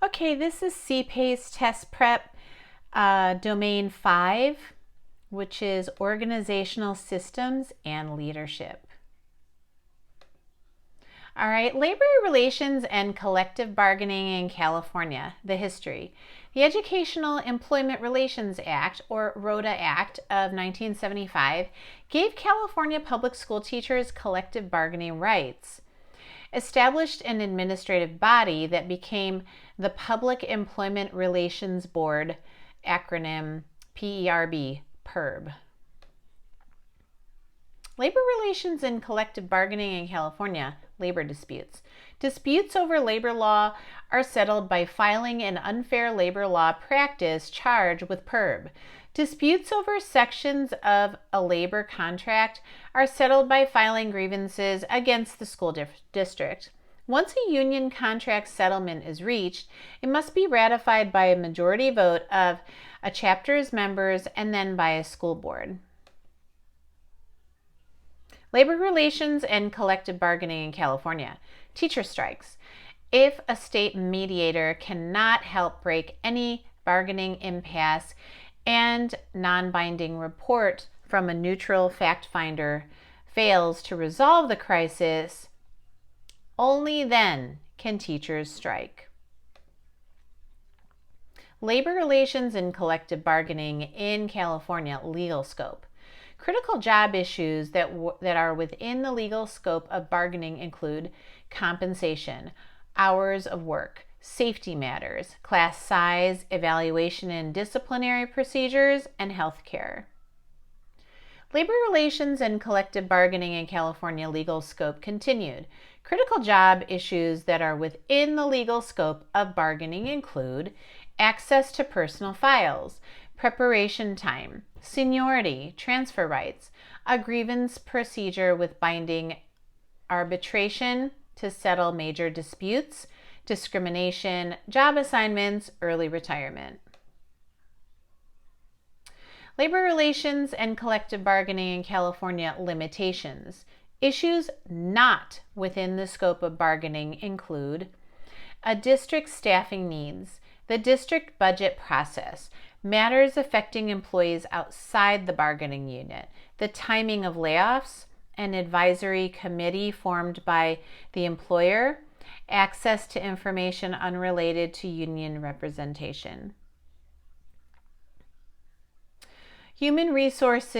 Okay, this is Cpace test prep domain 5, which is organizational systems and leadership. All right, labor relations and collective bargaining in California, the history. The Educational Employment Relations Act, or ROTA Act of 1975, gave California public school teachers collective bargaining rights, established an administrative body that became the Public Employment Relations Board, acronym PERB. Labor relations and collective bargaining in California, labor disputes. Disputes over labor law are settled by filing an unfair labor law practice charge with PERB. Disputes over sections of a labor contract are settled by filing grievances against the school district. Once a union contract settlement is reached, it must be ratified by a majority vote of a chapter's members and then by a school board. Labor relations and collective bargaining in California. Teacher strikes. If a state mediator cannot help break any bargaining impasse and non-binding report from a neutral fact finder fails to resolve the crisis, only then can teachers strike. Labor relations and collective bargaining in California, legal scope. Critical job issues that are within the legal scope of bargaining include compensation, hours of work, safety matters, class size, evaluation and disciplinary procedures, and health care. Labor relations and collective bargaining in California legal scope continued. Critical job issues that are within the legal scope of bargaining include access to personal files, preparation time, seniority, transfer rights, a grievance procedure with binding arbitration to settle major disputes, discrimination, job assignments, early retirement. Labor relations and collective bargaining in California limitations. Issues not within the scope of bargaining include a district's staffing needs, the district budget process, matters affecting employees outside the bargaining unit, the timing of layoffs, an advisory committee formed by the employer, access to information unrelated to union representation. Human resource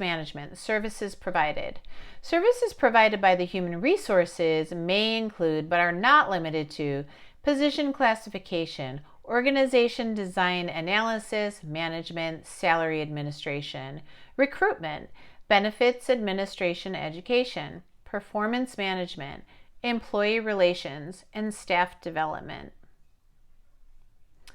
management, services provided. Services provided by the human resources may include, but are not limited to, position classification, organization design analysis, management, salary administration, recruitment, benefits administration education, performance management, employee relations, and staff development.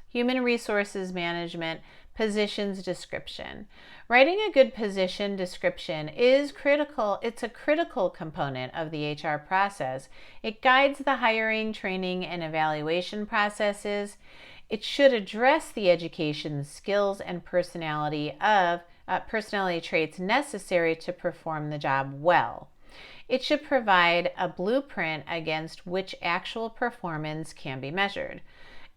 Human resources management, positions description. Writing a good position description is critical. It's a critical component of the HR process. It guides the hiring, training, and evaluation processes. It should address the education, skills, and personality traits necessary to perform the job well. It should provide a blueprint against which actual performance can be measured.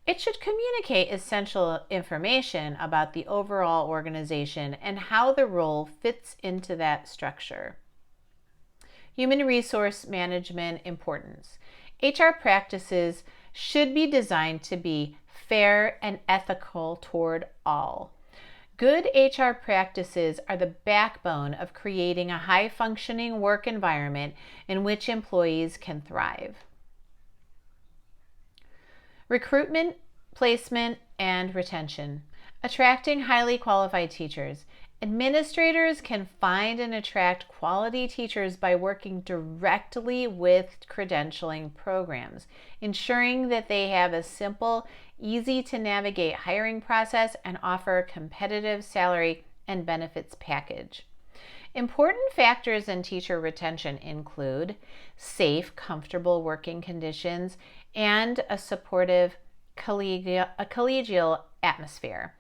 It should communicate essential information about the overall organization and how the role fits into that structure. Human resource management importance. HR practices should be designed to be fair and ethical toward all. Good HR practices are the backbone of creating a high-functioning work environment in which employees can thrive. Recruitment, placement, and retention. Attracting highly qualified teachers. Administrators can find and attract quality teachers by working directly with credentialing programs, ensuring that they have a simple, easy to navigate hiring process and offer a competitive salary and benefits package. Important factors in teacher retention include safe, comfortable working conditions and a supportive collegial atmosphere.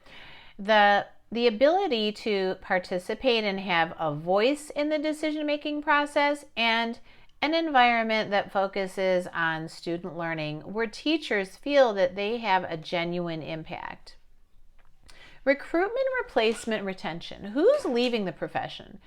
The ability to participate and have a voice in the decision-making process, and an environment that focuses on student learning where teachers feel that they have a genuine impact. Recruitment, replacement, retention. Who's leaving the profession?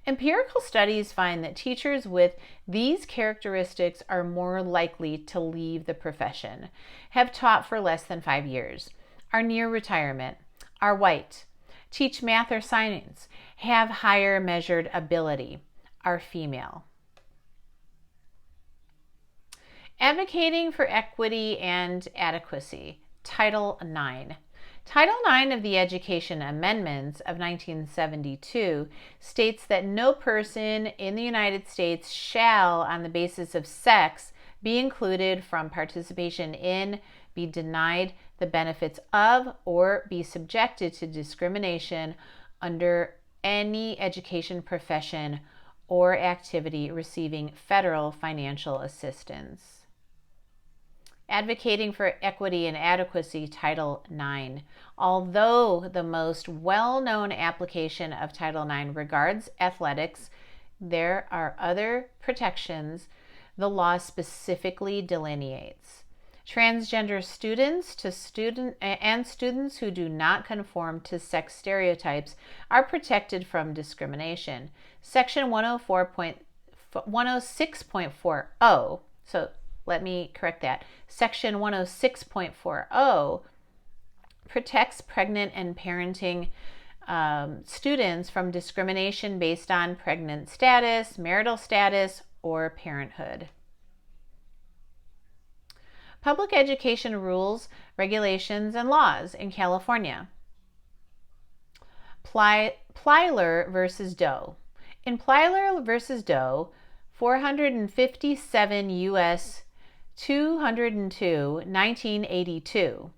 Empirical studies find that teachers with these characteristics are more likely to leave the profession, have taught for less than 5 years, are near retirement, are white, teach math or science, have higher measured ability, are female. Advocating for equity and adequacy. Title IX. Title IX of the Education Amendments of 1972 states that no person in the United States shall, on the basis of sex, be included from participation in, be denied the benefits of, or be subjected to discrimination under any education profession or activity receiving federal financial assistance. Advocating for equity and adequacy, Title IX. Although the most well-known application of Title IX regards athletics, there are other protections the law specifically delineates. Transgender students and students who do not conform to sex stereotypes are protected from discrimination. Section 106.40, so let me correct that. Section 106.40 protects pregnant and parenting students from discrimination based on pregnant status, marital status, or parenthood. Public education rules, regulations, and laws in California. Plyler versus Doe. In Plyler versus Doe, 457 U.S. 202, 1982,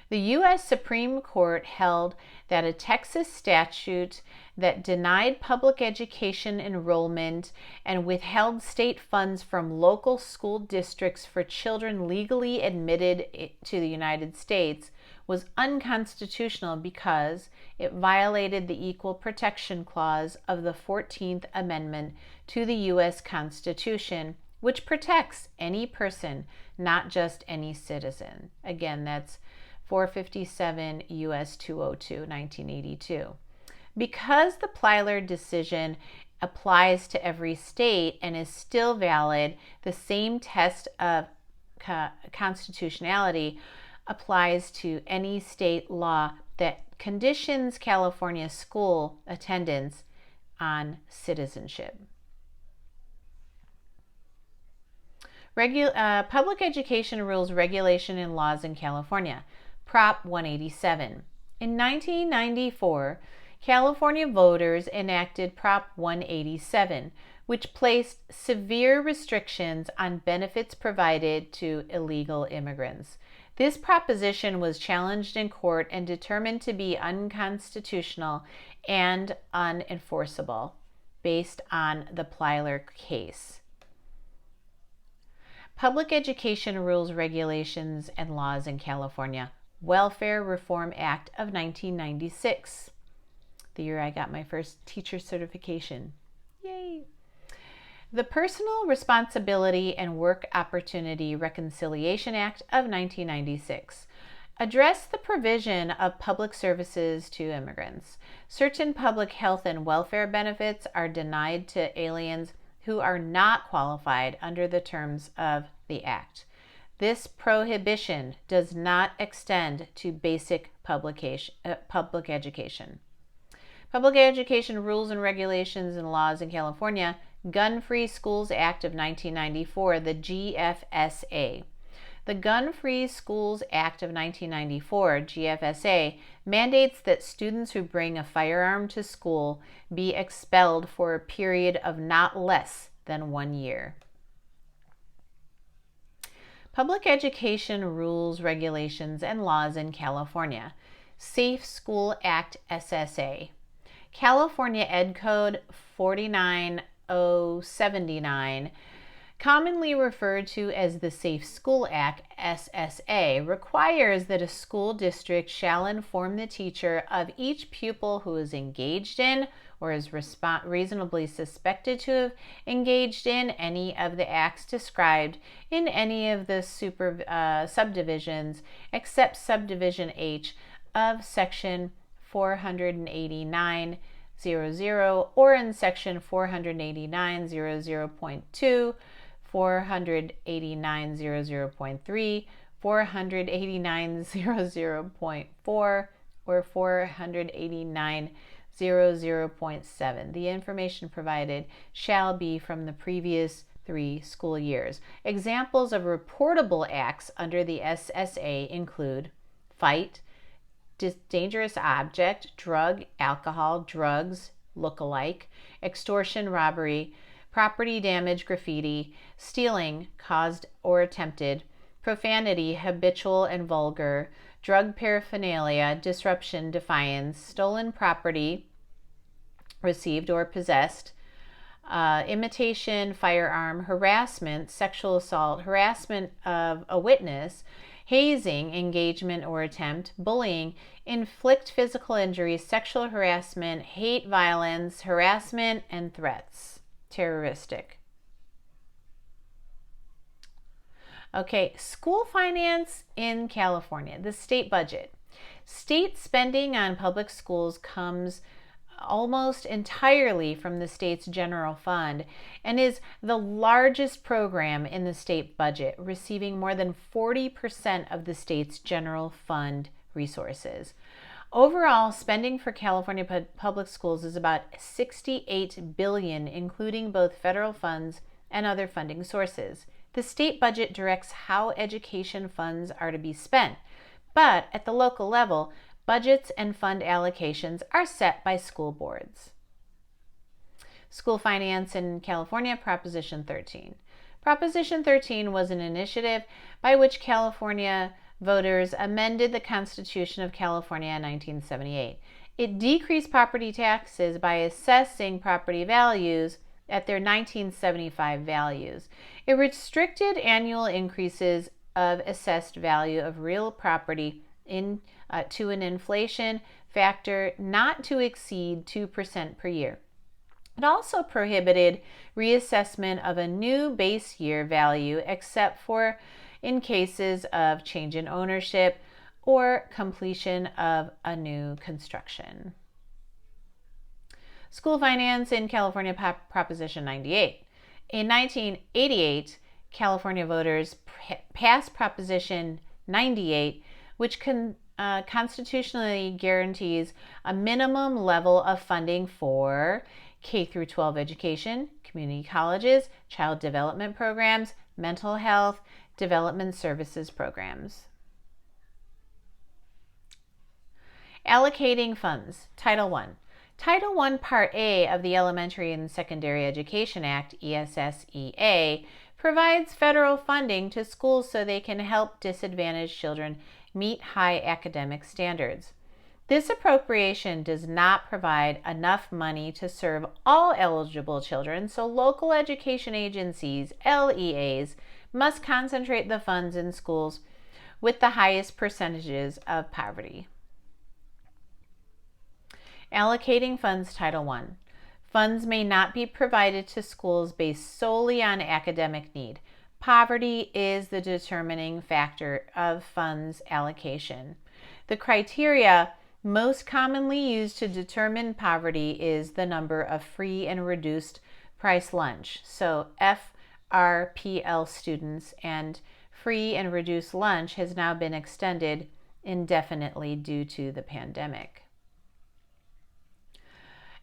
the U.S. Supreme Court held that a Texas statute that denied public education enrollment and withheld state funds from local school districts for children legally admitted to the United States was unconstitutional because it violated the Equal Protection Clause of the 14th Amendment to the U.S. Constitution, which protects any person, not just any citizen. Again, that's 457 U.S. 202, 1982. Because the Plyler decision applies to every state and is still valid, the same test of constitutionality applies to any state law that conditions California school attendance on citizenship. Public education rules, regulation, and laws in California. Prop 187. In 1994, California voters enacted Prop 187, which placed severe restrictions on benefits provided to illegal immigrants. This proposition was challenged in court and determined to be unconstitutional and unenforceable based on the Plyler case. Public education rules, regulations, and laws in California. Welfare Reform Act of 1996, the year I got my first teacher certification. Yay! The Personal Responsibility and Work Opportunity Reconciliation Act of 1996 addressed the provision of public services to immigrants. Certain public health and welfare benefits are denied to aliens who are not qualified under the terms of the Act. This prohibition does not extend to basic public education. Public education rules and regulations and laws in California. Gun-Free Schools Act of 1994, the GFSA. The Gun-Free Schools Act of 1994, GFSA, mandates that students who bring a firearm to school be expelled for a period of not less than 1 year. Public education rules, regulations, and laws in California. Safe School Act, SSA. California Ed Code 49079, commonly referred to as the Safe School Act, SSA, requires that a school district shall inform the teacher of each pupil who is engaged in or is reasonably suspected to have engaged in any of the acts described in any of the subdivisions except subdivision H of section 489.00 or in section 489.00.2, 489.00.3, 489.00.4, or 489.00.7. The information provided shall be from the previous 3 school years. Examples of reportable acts under the SSA include fight, dangerous object, drug, alcohol, drugs, look-alike, extortion, robbery, property damage, graffiti, stealing, caused or attempted, profanity, habitual and vulgar, drug paraphernalia, disruption, defiance, stolen property, received or possessed, imitation, firearm, harassment, sexual assault, harassment of a witness, hazing, engagement or attempt, bullying, inflict physical injury, sexual harassment, hate, violence, harassment, and threats, terroristic. Okay, school finance in California, the state budget. State spending on public schools comes almost entirely from the state's general fund and is the largest program in the state budget, receiving more than 40% of the state's general fund resources. Overall, spending for California public schools is about $68 billion, including both federal funds and other funding sources. The state budget directs how education funds are to be spent, but at the local level, budgets and fund allocations are set by school boards. School finance in California, Proposition 13. Proposition 13 was an initiative by which California voters amended the Constitution of California in 1978. It decreased property taxes by assessing property values at their 1975 values. It restricted annual increases of assessed value of real property to an inflation factor not to exceed 2% per year. It also prohibited reassessment of a new base year value except for in cases of change in ownership or completion of a new construction. School finance in California, Proposition 98. In 1988, California voters passed Proposition 98, which constitutionally guarantees a minimum level of funding for K-12 education, community colleges, child development programs, mental health, development services programs. Allocating funds, Title I. Title I, Part A of the Elementary and Secondary Education Act, ESSEA, provides federal funding to schools so they can help disadvantaged children meet high academic standards. This appropriation does not provide enough money to serve all eligible children, so local education agencies, LEAs, must concentrate the funds in schools with the highest percentages of poverty. Allocating funds, Title I. Funds may not be provided to schools based solely on academic need. Poverty is the determining factor of funds allocation. The criteria most commonly used to determine poverty is the number of free and reduced price lunch, so FRPL students, and free and reduced lunch has now been extended indefinitely due to the pandemic.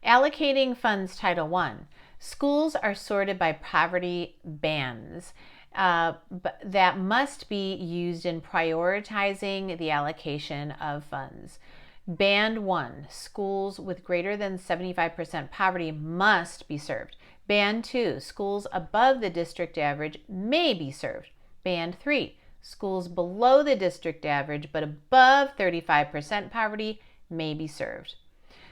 Allocating funds, Title I. Schools are sorted by poverty bands that must be used in prioritizing the allocation of funds. Band 1, schools with greater than 75% poverty must be served. Band 2, schools above the district average may be served. Band 3, schools below the district average but above 35% poverty may be served.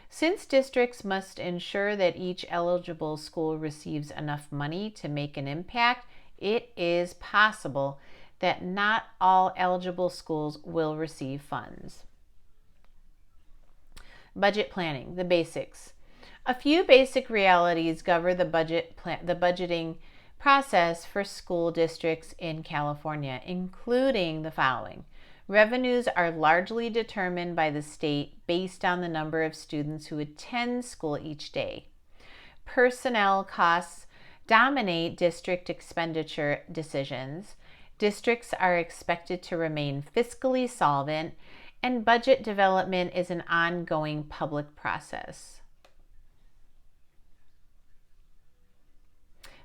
Since districts must ensure that each eligible school receives enough money to make an impact, it is possible that not all eligible schools will receive funds. Budget planning, the basics. A few basic realities govern the budgeting process for school districts in California, including the following. Revenues are largely determined by the state based on the number of students who attend school each day. Personnel costs dominate district expenditure decisions. Districts are expected to remain fiscally solvent, and budget development is an ongoing public process.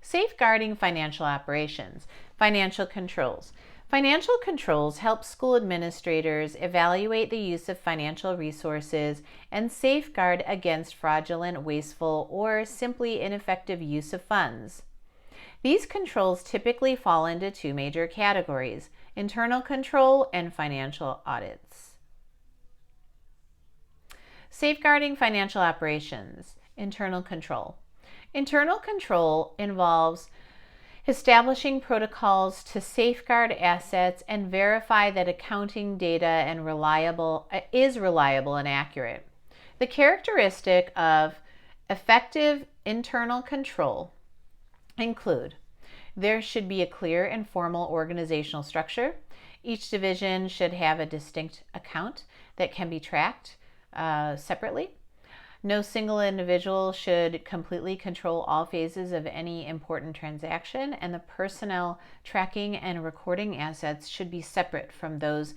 Safeguarding financial operations. Financial controls. Financial controls help school administrators evaluate the use of financial resources and safeguard against fraudulent, wasteful, or simply ineffective use of funds. These controls typically fall into two major categories: internal control and financial audits. Safeguarding financial operations. Internal control. Internal control involves establishing protocols to safeguard assets and verify that accounting data is reliable and accurate. The characteristic of effective internal control include: there should be a clear and formal organizational structure. Each division should have a distinct account that can be tracked separately. No single individual should completely control all phases of any important transaction, and the personnel tracking and recording assets should be separate from those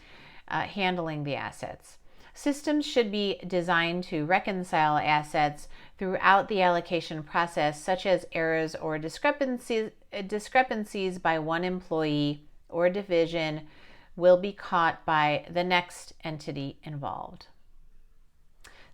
handling the assets. Systems should be designed to reconcile assets throughout the allocation process, such as errors or discrepancies by one employee or division will be caught by the next entity involved.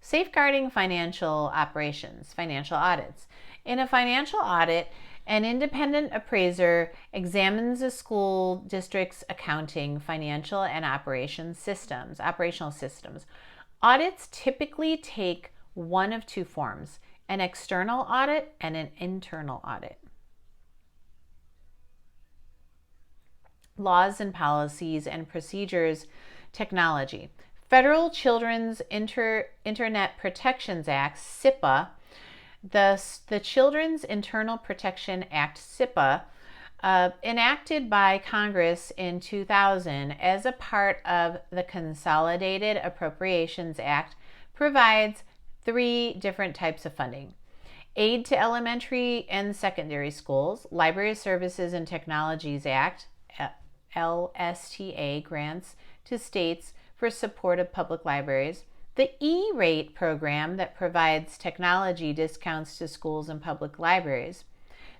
Safeguarding financial operations, financial audits. In a financial audit, an independent appraiser examines a school district's accounting, financial, and operational systems. Audits typically take one of two forms: an external audit and an internal audit. Laws and policies and procedures, technology. Federal Children's Internet Protections Act, CIPA, the Children's Internal Protection Act, CIPA, enacted by Congress in 2000 as a part of the Consolidated Appropriations Act, provides three different types of funding: aid to elementary and secondary schools, Library Services and Technologies Act, LSTA, grants to states for support of public libraries, the E-rate program that provides technology discounts to schools and public libraries.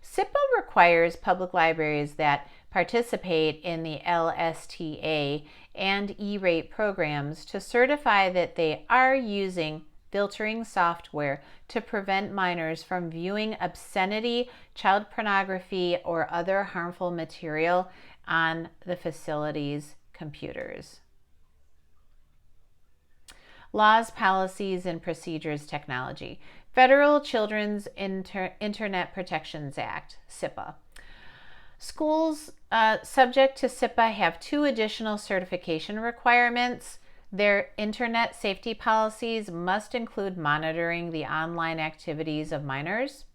CIPA requires public libraries that participate in the LSTA and E-rate programs to certify that they are using filtering software to prevent minors from viewing obscenity, child pornography, or other harmful material on the facility's computers. Laws, policies, and procedures, technology. Federal Children's Internet Protections Act, CIPA. Schools subject to CIPA have two additional certification requirements. Their internet safety policies must include monitoring the online activities of minors.